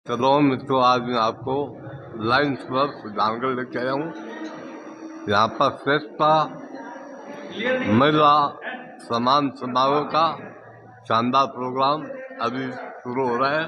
चलो मित्रों, आज मैं आपको लायंस क्लब जानकर लेके आया हूँ। यहाँ पर श्रेष्ठता महिला सम्मान समारोह का शानदार प्रोग्राम अभी शुरू हो रहा है।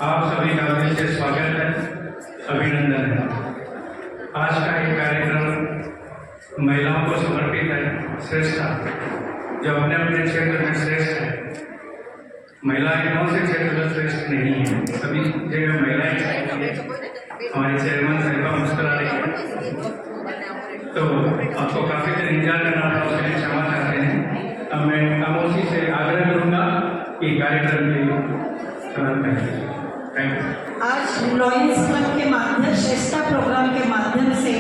आप सभी का दिल से स्वागत है, अभिनंदन है। आज का ये कार्यक्रम महिलाओं को समर्पित है। श्रेष्ठता जो अपने अपने क्षेत्र में श्रेष्ठ है, महिलाएं कौन से क्षेत्र में श्रेष्ठ नहीं है, सभी जगह महिलाएं चाहिए। हमारे चेयरमैन साहिबा मुस्कुरा रही है, तो आपको काफी देर इंतजार करना पड़ा, उसके लिए क्षमा चाहते हैं। अब मैं खामोशी से आग्रह करूंगा कि कार्यक्रम की आज लॉयंस क्लब के माध्यम श्रेष्ठता प्रोग्राम के माध्यम से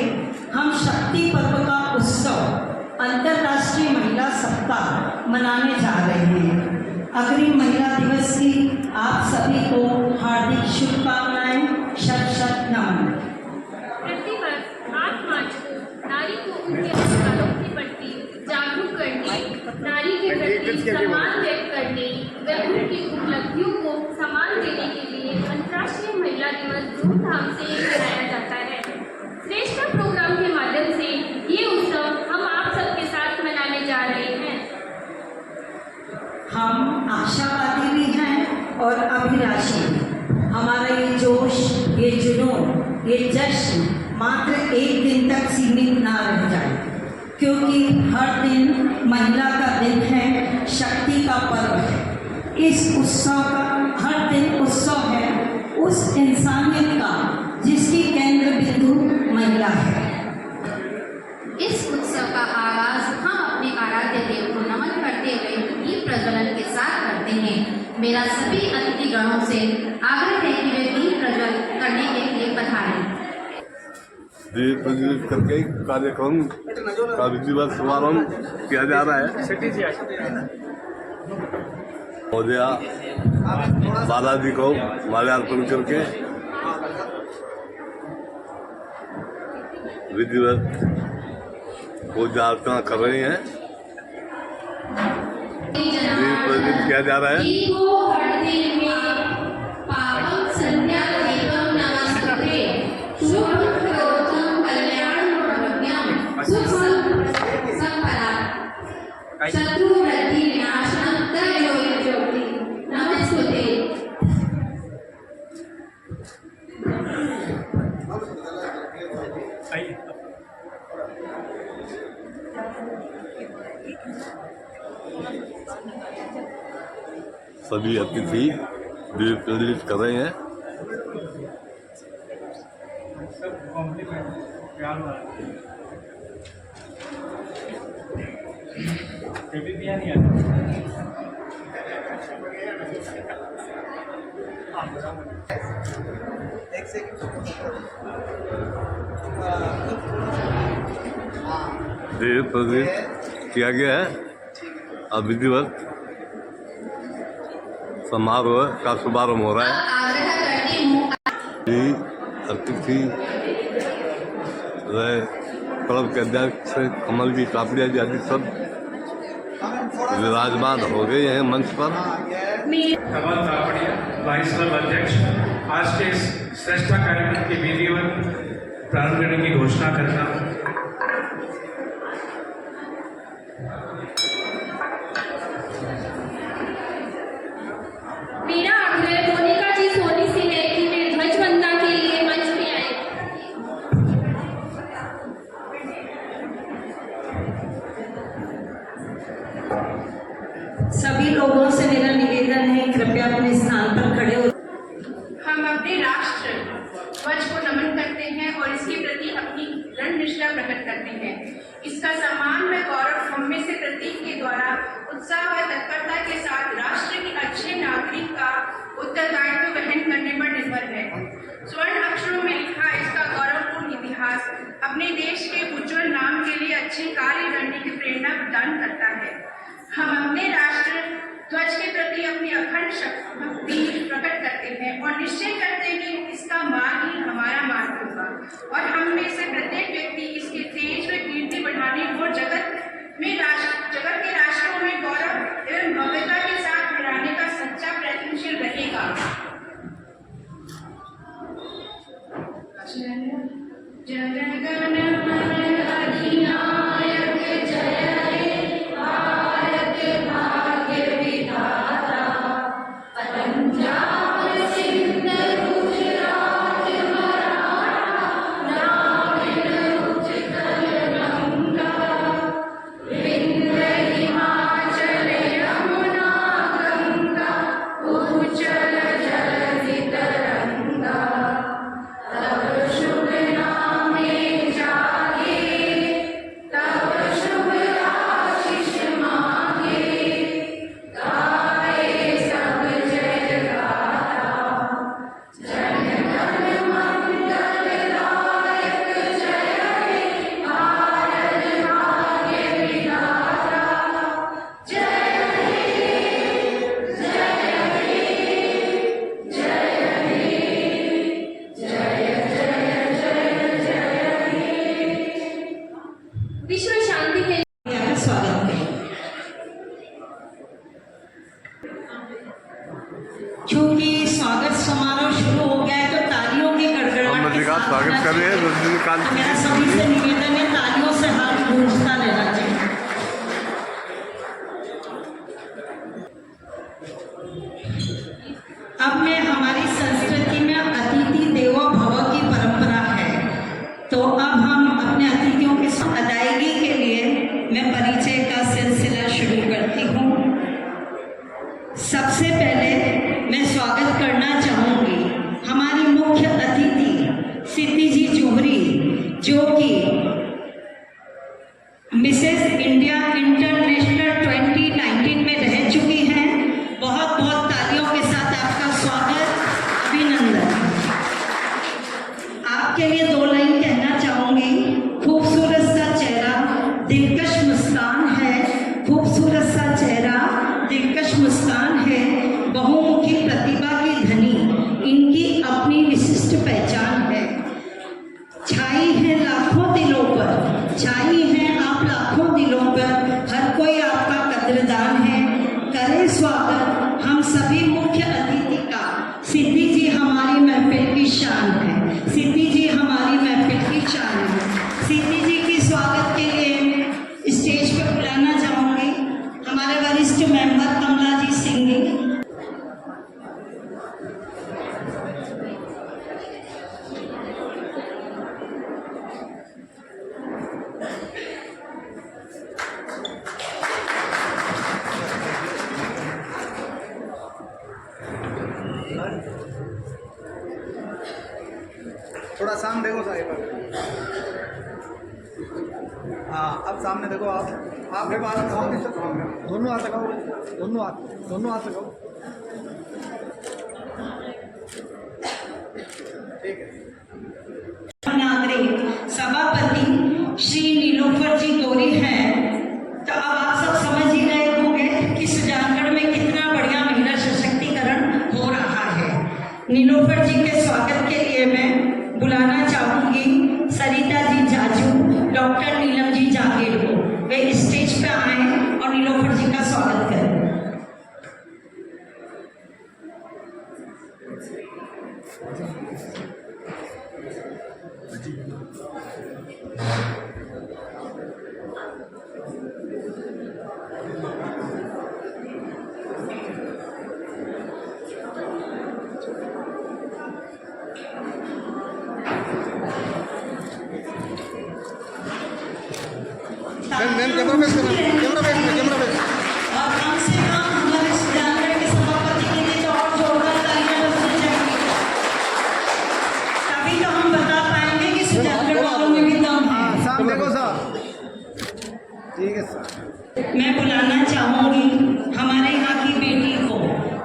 हम शक्ति पर्व का उत्सव अंतर्राष्ट्रीय महिला सप्ताह मनाने जा रहे हैं। अग्रिम महिला दिवस की आप सभी को हार्दिक शुभकामनाएं, शत नमन। प्रतिवर्ष 8 मार्च को नारी को उनके अधिकारों के प्रति जागरूक करने, नारी के प्रति सम्मान व्यक्त करने व उनकी उपलब्धियों को सम्मान देने के लिए अंतर्राष्ट्रीय महिला दिवस धूमधाम से मनाया जाता है। श्रेष्ठता प्रोग्राम के माध्यम से ये उत्सव हम आप सबके साथ मनाने जा रहे हैं। हम आशावादी भी हैं और अभिलाषी भी। हमारा ये जोश, ये जुनून, ये जश्न मात्र एक दिन तक सीमित ना रह जाए, क्योंकि हर दिन महिला का दिन है, शक्ति का पर्व है। इस उत्सव का हर दिन उत्सव है उस इंसानियत का जिसकी केंद्र बिंदु महिला है। इस उत्सव का आगाज हम अपने आराध्य देव को नमन करते हुए दीप प्रज्वलन के साथ करते हैं। मेरा सभी अतिथि गणों से आग्रह है कि वे दीप प्रज्वलन करने के लिए पधारें। दीप प्रज्वलित करके कार्यक्रम का विधिवत शुभारंभ किया जा रहा है। महोदया बालाजी को माल्यार्पण करके विधिवत पूजा अर्चना कर रही हैं। दीप प्रज्वलित किया जा रहा है। पावक संध्या दीपम नमस्ते शुभं करोतं कल्याणं सुखं संपदा शत्रु वृद्धि विनाशनं तयोर ज्योति नमस्ते। सभी अतिथि दीप प्रज्वलित कर रहे हैं। दीप प्रज्वलित किया गया है। अब विधिवत समारोह का शुभारंभ हो रहा है। आग्रह करती हूँ अतिथि क्लब के अध्यक्ष कमल जी कापड़िया जी आदि सब विराजमान हो गए हैं मंच पर। कमल कापड़िया वाइस क्लब अध्यक्ष आज के इस श्रेष्ठा कार्यक्रम की विधिवत प्रारंभ करने की घोषणा करता हूँ। मेरा आग्रह मोनिका जी सोनी से है कि वे ध्वज वंदना के लिए मंच पे आए। सभी लोगों से मेरा निवेदन है, कृपया अपने स्थान पर खड़े हो। हम अपने राष्ट्र ध्वज को नमन करते हैं और इसके प्रति अपनी दृढ़ निष्ठा प्रकट करते हैं। इसका सम्मान व गौरव हम में से प्रत्येक के द्वारा उत्साह व तत्परता के साथ राष्ट्र के अच्छे नागरिक का उत्तरदायित्व वहन करने पर निर्भर है। स्वर्ण अक्षरों में लिखा इसका गौरवपूर्ण इतिहास अपने देश के उज्जवल नाम के लिए अच्छे कार्य करने की प्रेरणा प्रदान करता है। हम अपने राष्ट्र ध्वज के प्रति अपनी अखंड भक्ति प्रकट करते हैं और निश्चय करते हैं कि इसका मार्ग ही हमारा मार्ग होगा और हम में से प्रत्येक व्यक्ति इसके तेज व कीर्ति बढ़ाने और जगत के राष्ट्रों में गौरव एवं भव्यता के साथ बढ़ाने का सच्चा प्रयत्नशील रहेगा। जन गण मन अधिनायक जय हे भारत भाग्य विधाता पंजाब सिंध गुजरात मराठा द्राविड़ उत्कल गंगा विंध्य हिमाचल यमुना गंगा उज्जल जलधि तरंगा तब शुभ नामे जागे तब शुभ आशीष मांगे गाए सब जय गाथा जन गण मंगल दायक जय हे भारत भाग्य विधाता जय हे जय हे विश्व शांति के यहाँ का स्वागत करें। क्योंकि स्वागत समारोह शुरू हो गया है तो तालियों की गड़गड़ाहट हम के रजनीकांत साथ स्वागत कर रहे हैं। रजनीकांत मेरा सभी से निवेदन है, तालियों से हाथ गूंजता रहना चाहिए। अब मैं हमारी संस्कृति में अतिथि देवो भव की परंपरा है, तो अब हम अपने अतिथियों की अदायगी के लिए मैं परिचय का सिलसिला शुरू करती हूँ। सबसे पहले मैं स्वागत करना चाहूँगी हमारी मुख्य अतिथि सिद्धि जी जोहरी, जो कि मिसेस इंडिया इंटरनेशनल 2019 में रह चुकी हैं। बहुत बहुत तालियों के साथ आपका स्वागत, अभिनंदन। आपके लिए दो लाइन कहना चाहूंगी। खूबसूरत सा चेहरा, दिलकश मुस्कान है, खूबसूरत सा चेहरा, दिलकश मुस्कान है, बहुमुखी प्रतिभा की धनी, इनकी अपनी विशिष्ट पहचान है। छाई है लाखों मोहब्बत छाई है आप लाखों दिलों पर, हर कोई आपका कद्रदान है। करें स्वागत हम सभी मुख्य अतिथि का। सिद्धि जी हमारी महफिल की शान है, सिद्धि जी हमारी महफिल की शान है। सिद्धि जी की स्वागत के लिए स्टेज पर बुलाना चाहूँगी हमारे वरिष्ठ मेंबर कमला जी सिंह जी। थोड़ा सामने देखो साहिब। हाँ अब सामने देखो आप देखो दोनों हाथ लगाओ, दोनों हाथ लगाओ। ठीक है। नागरिक सभापति श्री नीलोफर जी गौरी हैं। तो अब आप सब समझ ही गए होंगे कि सुजानगढ़ में कितना बढ़िया महिला सशक्तिकरण हो रहा है। नीलोफर जी के स्वागत के लिए मैं बुलाना चाहूंगी सरिता जी जाजू, डॉक्टर नीलम जी जागीर को। वे स्टेज पे आए और नीलोफर जी का स्वागत करें। मैम कैमरा फेस करना, कैमरा फेस। और कम से कम हमारे सुजानगढ़ के सभापति के लिए तो और जोरदार तालियां बजनी चाहिए, तभी तो हम बता पाएंगे कि सुजानगढ़ वालों में भी दम है। सामने देखो सर। ठीक है सर। मैं बुलाना चाहूंगी हमारे यहाँ की बेटी को,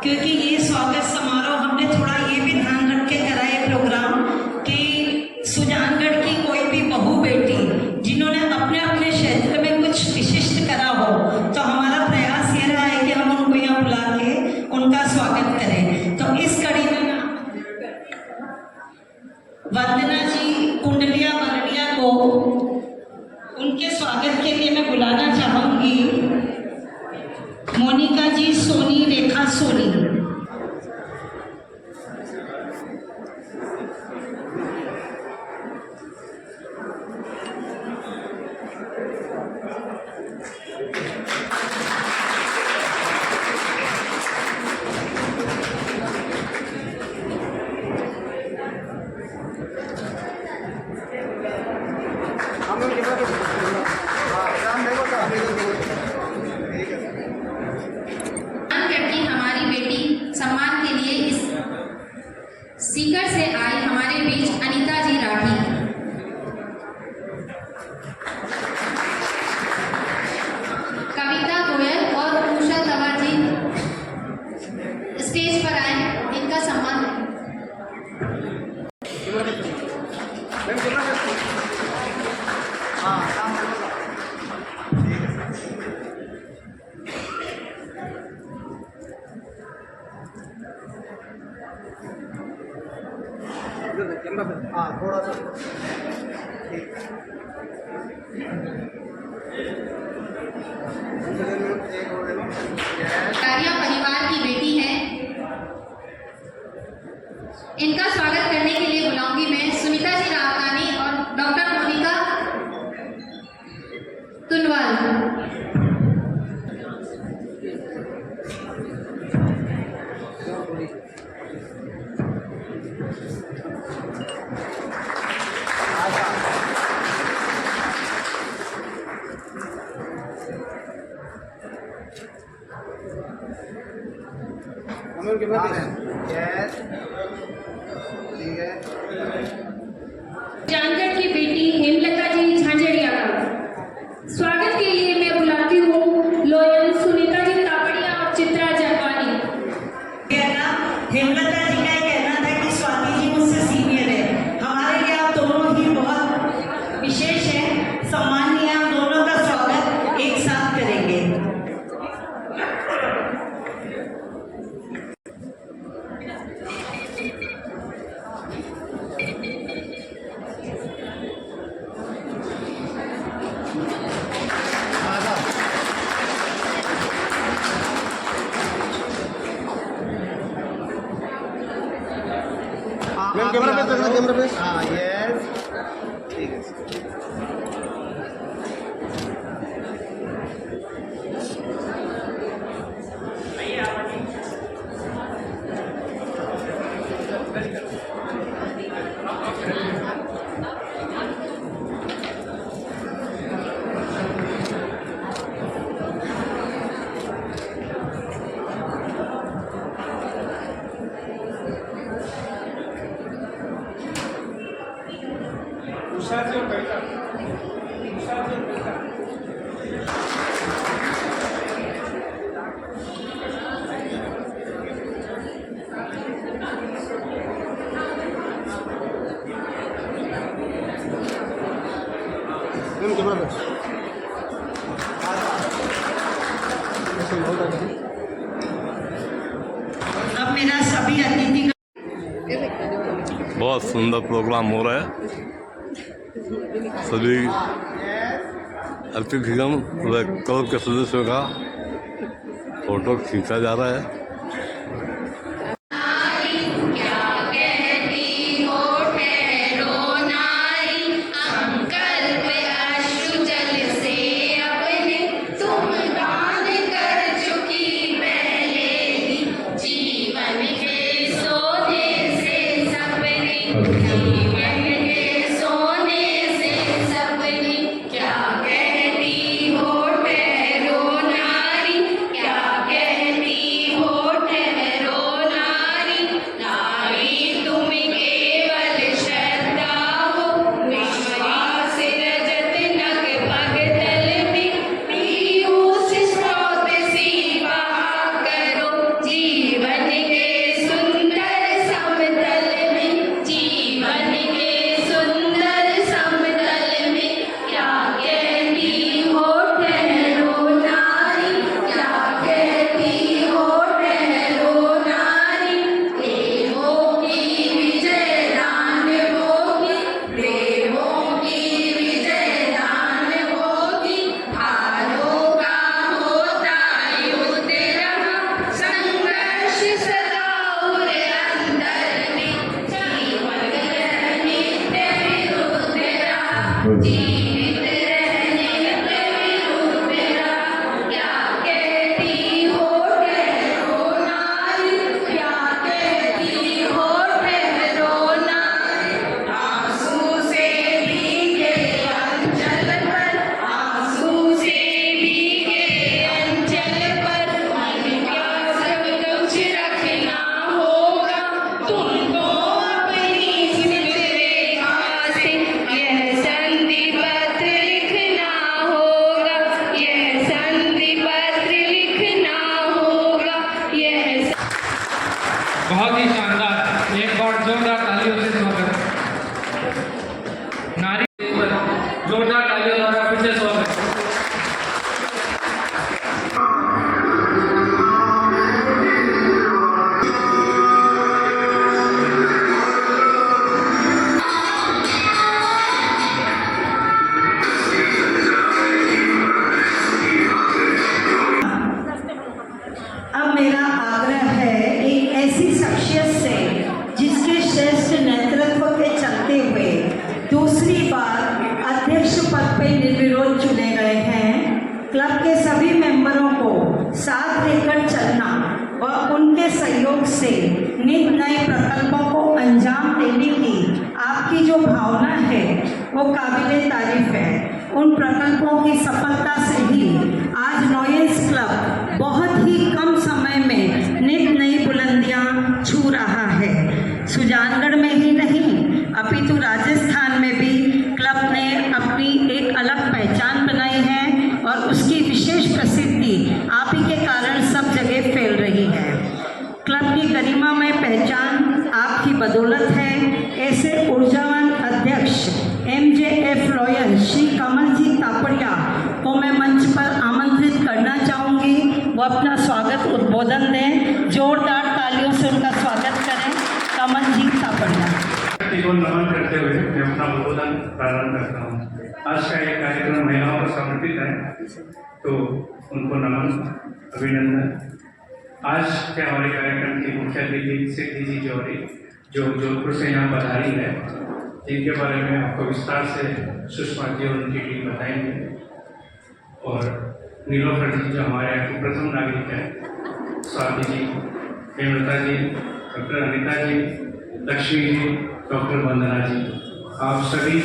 क्योंकि ये स्वागत समारोह हमने थोड़ा ये भी ध्यान रख के कराए प्रोग्राम कि सुजानगढ़ की कोई भी बहू बेटी जिन्होंने अपने अपने क्षेत्र में कुछ विशिष्ट करा हो, तो हमारा प्रयास ये रहा है कि हम उनको यहाँ बुला के उनका स्वागत करें। तो इस कड़ी में वंदना जी कुंडलिया बरड़िया को उनके स्वागत के लिए मैं बुलाना चाहूंगी मोनिका जी सोनी, रेखा सोनी। हम लोग कैमरा फेस। हाँ सामने देखो सर। ठीक है सर। की हमारी बेटी सम्मान के लिए इस सीकर से आई हमारे बीच अनीता जी राठी। कविता गोयल और उषा तंवर जी स्टेज पर आए, इनका सम्मान। Ma'am camera face. हाँ सामने देखो सर। ठीक है सर। Camera face. हाँ थोड़ा सा। ठीक है। एक और देखो। कारिया परिवार की बेटी है। इनका स्वागत करने के लिए बुलाऊंगी मैं सुनीता जी रावतानी और डॉक्टर मोनिका तुनवाल। हम लोग कैमरा फेस। यस ठीक है। जानगढ़ की बेटी हेमलता जी झांझड़िया का स्वागत के लिए मैं बुलाती हूँ लोयल सुनीता जी तापड़िया और चित्रा जापानी। हेमलता जी का कहना था कि स्वाति जी मुझसे सीनियर है, हमारे लिए आप दोनों ही बहुत विशेष है, सम्मानीय। आप दोनों का स्वागत एक साथ करेंगे। करना कैमरा पे। हाँ यस ठीक है। कैमरा पे। अब मेरा सभी अतिथि बहुत सुंदर प्रोग्राम हो रहा है। सभी अतिथिगण व क्लब के सदस्यों का फोटो खींचा जा रहा है। बहुत ही शानदार, एक बार जोरदार तालियों से स्वागत। नारी पर जोरदार तालियों द्वारा फिर से स्वागत। अब मेरा आग्रह है एक ऐसी शख्सियत से जिसके श्रेष्ठ नेतृत्व के चलते हुए दूसरी बार अध्यक्ष पद पे निर्विरोध चुने गए हैं, क्लब के सभी मेंबरों को साथ लेकर चलना व उनके सहयोग से नित नए प्रकल्पों को अंजाम देने की आपकी जो भावना है वो काबिले तारीफ है। उन प्रकल्पों की सफलता से ही आज नॉयस क्लब बहुत ही कम समय में नित नई बुलंदियां छू रहा है। सुजानगढ़ में ही नहीं अपितु राजस्थान में भी क्लब ने अपनी एक अलग पहचान बनाई है और उसकी विशेष प्रसिद्धि आप ही के कारण सब जगह फैल रही है। क्लब की गरिमामय पहचान आपकी बदौलत है। ऐसे ऊर्जावान अध्यक्ष MJF रॉयल श्री कमल जी तापड़िया को मैं मंच पर आमंत्रित करना चाहूँगी, वो अपना स्वागत उद्बोधन दें। जोरदार तालियों से उनका स्वागत करें। कमल जी तापड़िया को नमन करते हुए मैं अपना उद्बोधन प्रारंभ करता हूँ। आज का ये कार्यक्रम महिलाओं को समर्पित है, तो उनको नमन, अभिनंदन। आज के हमारे कार्यक्रम की मुख्य अतिथि सिद्धि जी जौहरी, जो जोधपुर से यहाँ पधारी है, जिनके बारे में आपको विस्तार से सुषमा जी और उनकी टीम बताएंगे। और नीलोफर जी जो हमारे यहाँ की प्रथम नागरिक है, स्वाति जी, हेमलता जी, डॉक्टर अनिता जी, लक्ष्मी जी, डॉक्टर वंदना जी, आप सभी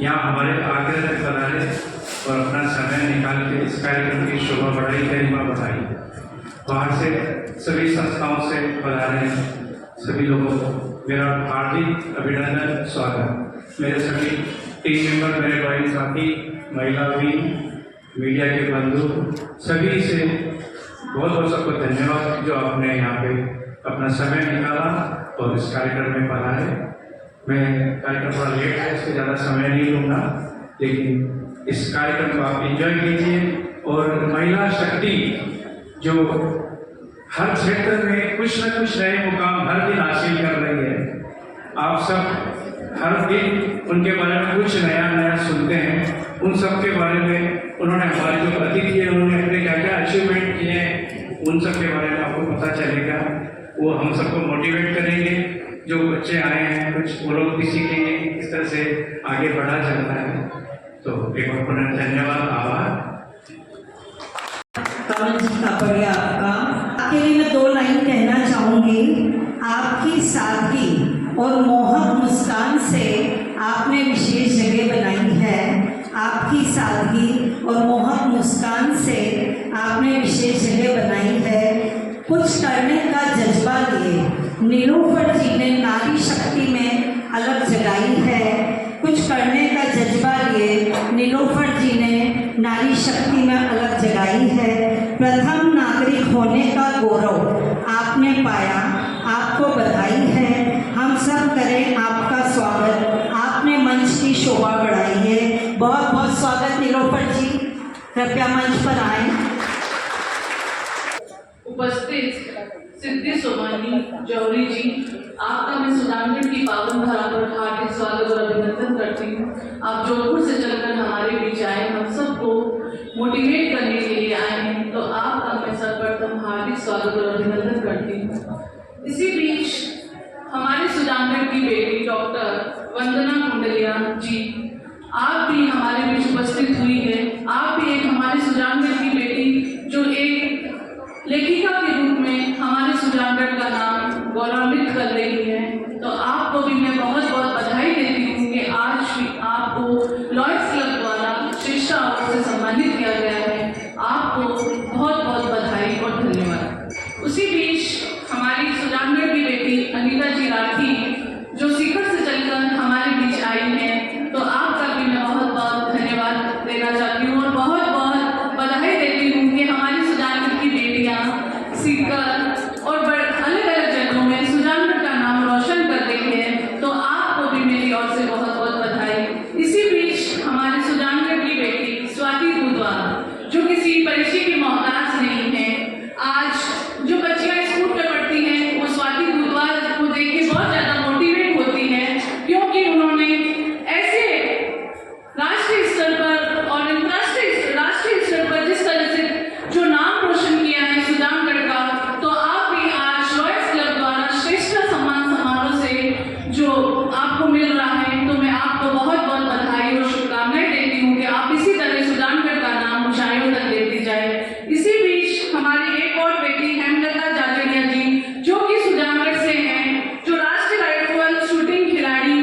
यहाँ हमारे आग्रह से पधारे और अपना समय निकाल के इस कार्यक्रम की शोभा बढ़ाई, गरिमा बढ़ाई। बाहर से सभी संस्थाओं से पधारे सभी लोगों को मेरा हार्दिक अभिनंदन, स्वागत। मेरे सभी टीम मेंबर, मेरे ड्राइंग साथी, महिला भी, मीडिया के बंधु, सभी से बहुत बहुत सबको धन्यवाद जो आपने यहाँ पे अपना समय निकाला और इस कार्यक्रम में पधारे। मैं कार्यक्रम थोड़ा लेट है, इससे ज़्यादा समय नहीं लूँगा, लेकिन इस कार्यक्रम को आप एंजॉय कीजिए। और महिला शक्ति जो हर क्षेत्र में कुछ न कुछ नए मुकाम हर दिन हासिल कर रही है, आप सब हर दिन उनके बारे में कुछ नया नया सुनते हैं। उन सब के बारे में उन्होंने, हमारे जो अतिथि है, उन्होंने अपने क्या क्या अचीवमेंट किए हैं, उन सब के बारे में आपको पता चलेगा। वो हम सबको मोटिवेट करेंगे। जो बच्चे आए हैं कुछ वो लोग भी सीखेंगे किस तरह से आगे बढ़ा जाता है। तो एक बार पुनः धन्यवाद, आभार। कमल जी का बढ़िया काम। आपके लिए मैं 2 लाइन कहना चाहूँगी। आपकी सादगी और मोहक मुस्कान से आपने विशेष जगह बनाई है। आपकी सादगी और मोहक मुस्कान से आपने विशेष जगह बनाई है। कुछ करने का जज्बा लिए नीलोफर जी ने नारी शक्ति में अलग जगाई है। कुछ करने का जज्बा लिए नीलोफर जी ने नारी शक्ति में अलग जगाई है। प्रथम नागरिक होने का गौरव आपने पाया, आपको बधाई है। हम सब करें आपका स्वागत। आपने मंच की शोभा बढ़ाई है। बहुत बहुत स्वागत नीलोफर जी, कृपया मंच पर आएं। उपस्थित सिद्धि सोमानी जौहरी जी, आपका मैं सुजानगढ़ की पावन धरा पर हार्दिक स्वागत और अभिनंदन करती हूँ। आप जोधपुर से चलकर हमारे बीच आए, हम सबको मोटिवेट करने के लिए आए हैं, तो आपका मैं सर्वप्रथम हार्दिक स्वागत और अभिनंदन करती हूँ। इसी बीच हमारे सुजानगढ़ की बेटी डॉक्टर वंदना कुंडलिया जी, आप भी हमारे बीच उपस्थित हुई है। आप भी एक हमारे सुजानगढ़ की बेटी जो एक लेखिका के रूप में हमारे सुजानगढ़ का नाम गौरवान्वित कर रही है, तो आपको भी मैं बहुत बहुत बधाई देती हूँ कि आज भी आपको लॉयड्स क्लब द्वारा श्रेष्ठ अवार्ड से सम्मानित किया गया है। आपको बहुत बहुत बधाई और धन्यवाद। उसी बीच हमारी सुजानगढ़ की बेटी अनिता जी राठी जो सीकर से चलकर हमारे बीच आई हैं, तो आपका भी मैं बहुत बहुत धन्यवाद देना चाहती हूँ और बहुत बहुत बधाई देती हूँ कि हमारी सुजानगढ़ की बेटियाँ सीकर और अलग अलग जगहों में सुजानगढ़ का नाम रोशन कर रही है, तो आपको भी मेरी ओर से बहुत बहुत बधाई। इसी बीच हमारे सुजानगढ़ की बेटी स्वाति दूधवाल जो किसी परिचय की मोहताज नहीं है, आज जो बच्चियाँ स्कूल में पढ़ती हैं वो स्वाति दूधवाल को देख के बहुत ज़्यादा मोटिवेट होती हैं, क्योंकि उन्होंने ऐसे राष्ट्रीय स्तर पर और राष्ट्रीय स्तर पर जिस तरह से जो नाम रोशन किया है सुजानगढ़ का, तो आप भी आज लॉयड्स क्लब द्वारा श्रेष्ठ सम्मान समारोह से जो आपको मिल रहा है, तो मैं आपको बहुत बहुत बधाई और शुभकामनाएं देती हूँ कि आप इसी तरह सुजानगढ़ का नाम ऊंचाइयों तक लेती जाए। इसी बीच हमारी एक और बेटी हेमलता जाजरिया जी जो कि सुजानगढ़ से हैं, जो राष्ट्रीय राइफल शूटिंग खिलाड़ी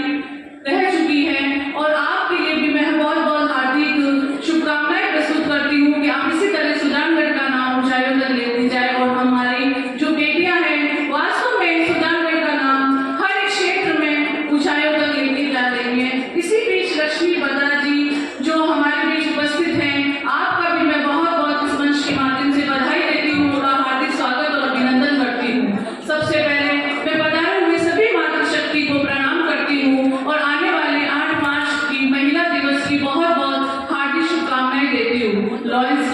रह चुकी है, और आपके लिए भी मैं बहुत बहुत हार्दिक शुभकामनाएं प्रस्तुत करती हूँ कि आप इसी तरह सुजानगढ़ का नाम ऊंचाइयों तक लेती जाए और हमारी जो बेटियां हैं वास्तव में सुजानगढ़ का नाम हर एक क्षेत्र में ऊंचाइयों तक लेती जा रही है। इसी बीच लक्ष्मी बद्रा जी जो हमारे बीच उपस्थित हैं, आपका भी मैं बहुत बहुत इस मंच के माध्यम से बधाई देती हूँ और हार्दिक स्वागत और अभिनंदन करती हूँ। सबसे पहले मैं पधारे हुए सभी मातृशक्ति को प्रणाम करती हूँ और आने वाले 8 मार्च की महिला दिवस की बहुत बहुत हार्दिक शुभकामनाएं देती हूँ। लॉयड्स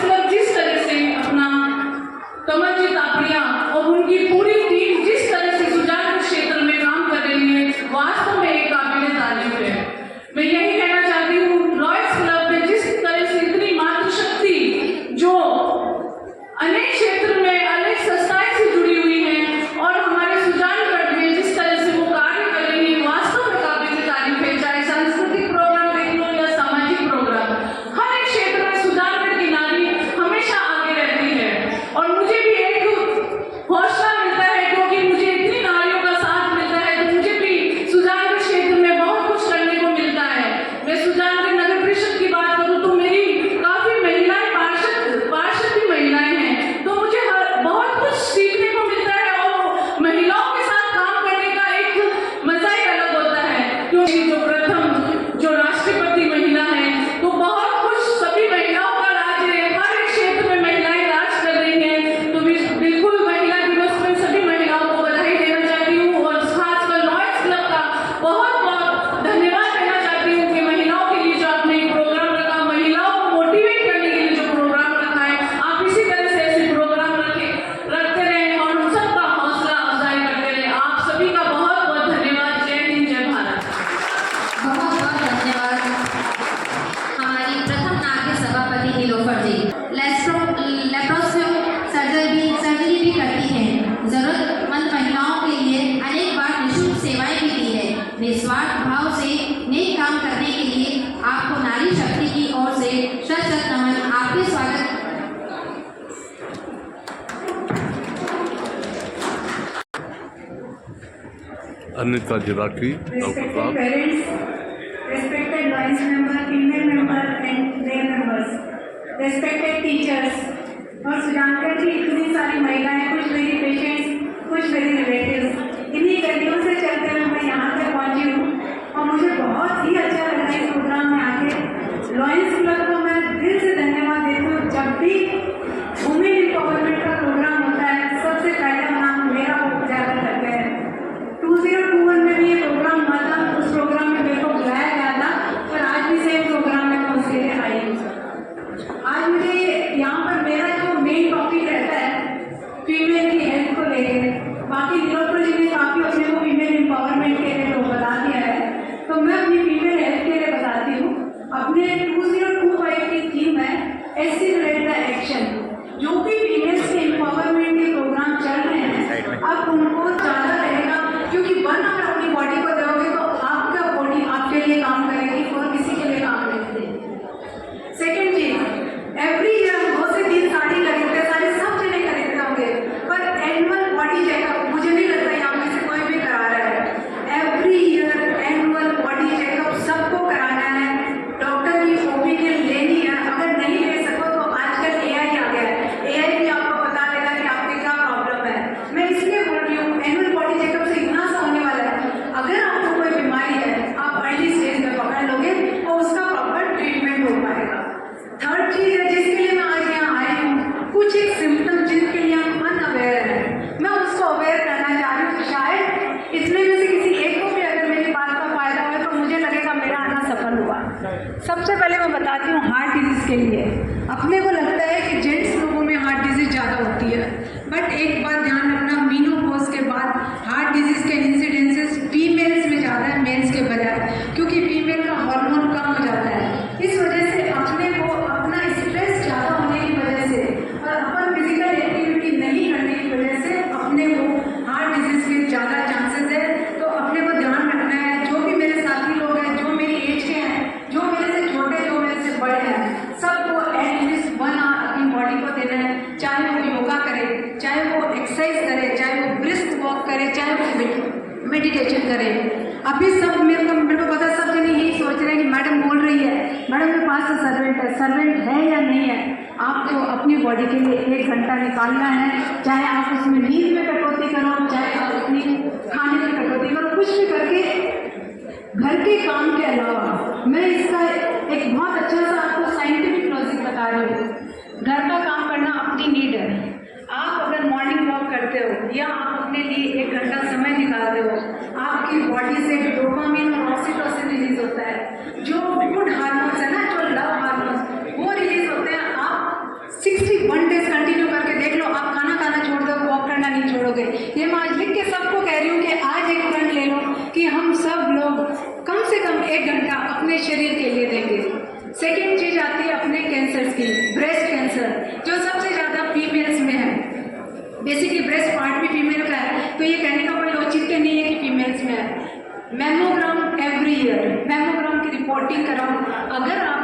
क्लब जिस तरह से अपना कमल जी तापड़िया और उनकी पूरी टीम जिस तरह से सुजानगढ़ क्षेत्र में काम कर रही है, वास्तव में एक काबिल तारीफ है। मैं यही कहना चाहती हूँ, लॉयड्स क्लब में जिस तरह से इतनी मातृशक्ति जो अनेक क्षेत्र में अनेक संस्थाएं से जुड़ी हुई हैं, और हमारे सुजानगढ़ में जिस तरह अनिता जिराकी डॉक्टर Respected साहब, parents, respected Lions member, female member and their members, respected teachers और सुजानकर जी, इतनी सारी महिलाएं, कुछ मेरी पेशेंट्स, कुछ मेरी रिलेटिव्स, इन्हीं गलियों से चलते हुए मैं यहाँ तक पहुँची हूँ और मुझे बहुत ही अच्छा लगा इस प्रोग्राम में आके। लॉयंस क्लब को मैं दिल से धन्यवाद देती हूँ। जब भी वुमेन एम्पावरमेंट का प्रोग्राम होता है, सबसे पहला नाम मेरा उजागर करते हैं। 2021 में भी ये प्रोग्राम हुआ था, उस प्रोग्राम में मेरे को बुलाया गया था, पर आज भी सेम प्रोग्राम में मैं उसके लिए आई हूँ। आज मुझे यहाँ पर मेरा जो मेन टॉपिक रहता है फीमेल की हेल्थ को लेकर, बाकी डॉक्टर जी ने काफ़ी अपने को फीमेल एम्पावरमेंट के लिए तो बता दिया है, तो मैं अपनी फीमेल हेल्थ के लिए बताती हूँ। अपने 2025 की थीम है एससी रिलेटेड एक्शन। जो भी फीमेल्स के एम्पावरमेंट के प्रोग्राम चल रहे हैं, अब उनको ज़्यादा रहेगा, क्योंकि 1 आवर अपनी बॉडी को दोगे तो आपका बॉडी आपके लिए काम करेगी और किसी के लिए काम नहीं करेगी। सेकेंड चीज, एवरी ईयर हम 2 से 3 साड़ी खरीदते, साड़ी सब जने खरीदते होंगे, पर एनुअल बॉडी चेकअप मुझे नहीं लगता यहाँ में से कोई भी करा रहा है। Every year annual body checkup सबको कराना है, डॉक्टर की ओपिनियन लेनी है। अगर नहीं ले सको तो आजकल AI आ गया है, AI भी आपको बता देगा कि आपकी क्या प्रॉब्लम है। मैं इसलिए बोल रही हूँ, एनुअल बॉडी चेकअप से इतना सा होने वाला है, अगर आपको कोई बीमारी है आप अर्ली स्टेज में पकड़ लोगे और उसका प्रॉपर ट्रीटमेंट हो पाएगा। थर्ड चीज है जिसके लिए मैं आज यहाँ आई हूँ, कुछ एक सिम्टम जिनके लिए हम अनअवेयर हैं, मैं उसको अवेयर करना चाह रही हूँ। शायद इतने में से किसी एक को भी अगर मेरी बात का फायदा हुआ तो मुझे लगेगा मेरा आना सफल हुआ। सबसे पहले मैं बताती हूँ हार्ट डिजीज के लिए। अपने को लगता है कि जेंट्स लोगों में हार्ट डिजीज ज़्यादा होती है, बट एक बात ध्यान रखना, मीनोपॉज के बाद हार्ट डिजीज के इंसिडेंसेस फीमेल्स में ज़्यादा है मेल्स के बजाय, क्योंकि फीमेल का हार्मोन कम हो जाता है। इस वजह से अपने को अपना स्ट्रेस ज़्यादा होने की वजह से और अपन फिजिकल एक्टिविटी नहीं करने की वजह से अपने को हार्ट डिजीज के ज़्यादा चांसेस है। तो अपने को ध्यान रखना है। जो भी मेरे साथी लोग हैं, जो मेरी एज के हैं, जो मेरे से छोटे, जो मेरे से बड़े हैं, सबको एटलीस्ट 1 आवर अपनी बॉडी को देना है। चाहे वो योगा करे, चाहे वो एक्सरसाइज करे, चाहे वो ब्रिस्क वॉक करे, चाहे वो मेडिटेशन करे। अभी सब मेरे को पता है, सब जने यही सोच रहे हैं कि मैडम बोल रही है, मैडम के पास तो सर्वेंट है या नहीं है। आपको अपनी बॉडी के लिए 1 घंटा निकालना है, चाहे आप उसमें नींद में कटौती करो, चाहे आप अपनी खाने में कटौती करो, कुछ भी करके घर के काम के अलावा। मैं इसका एक बहुत अच्छा सा आपको साइंटिफिक लॉजिक बता रही हूँ। घर का काम करना अपनी नीड है। आप अगर मॉर्निंग वॉक करते हो या आप अपने लिए 1 घंटा समय निकालते हो, आपकी बॉडी से डोपामिन और ऑक्सीटोसिन रिलीज होता है, जो गुड हार्मोन्स है ना, जो लव हार्मोन्स, वो रिलीज होते हैं। आप 61 डेज कंटिन्यू करके देख लो, आप खाना खाना छोड़ दो, वॉक करना नहीं छोड़ोगे। ये मैं आज लिख के सबको कह रही हूँ कि आज एक प्रण ले लो कि हम सब लोग कम से कम 1 घंटा अपने शरीर के लिए देंगे। सेकेंड चीज आती है अपने कैंसर्स की, ब्रेस्ट कैंसर जो सबसे ज़्यादा फीमेल्स में है। बेसिकली ब्रेस्ट पार्ट भी फीमेल का है, तो ये कहने का कोई औचित्य नहीं है कि फीमेल्स में है। मैमोग्राम एवरी ईयर, मैमोग्राम की रिपोर्टिंग कराओ। अगर आप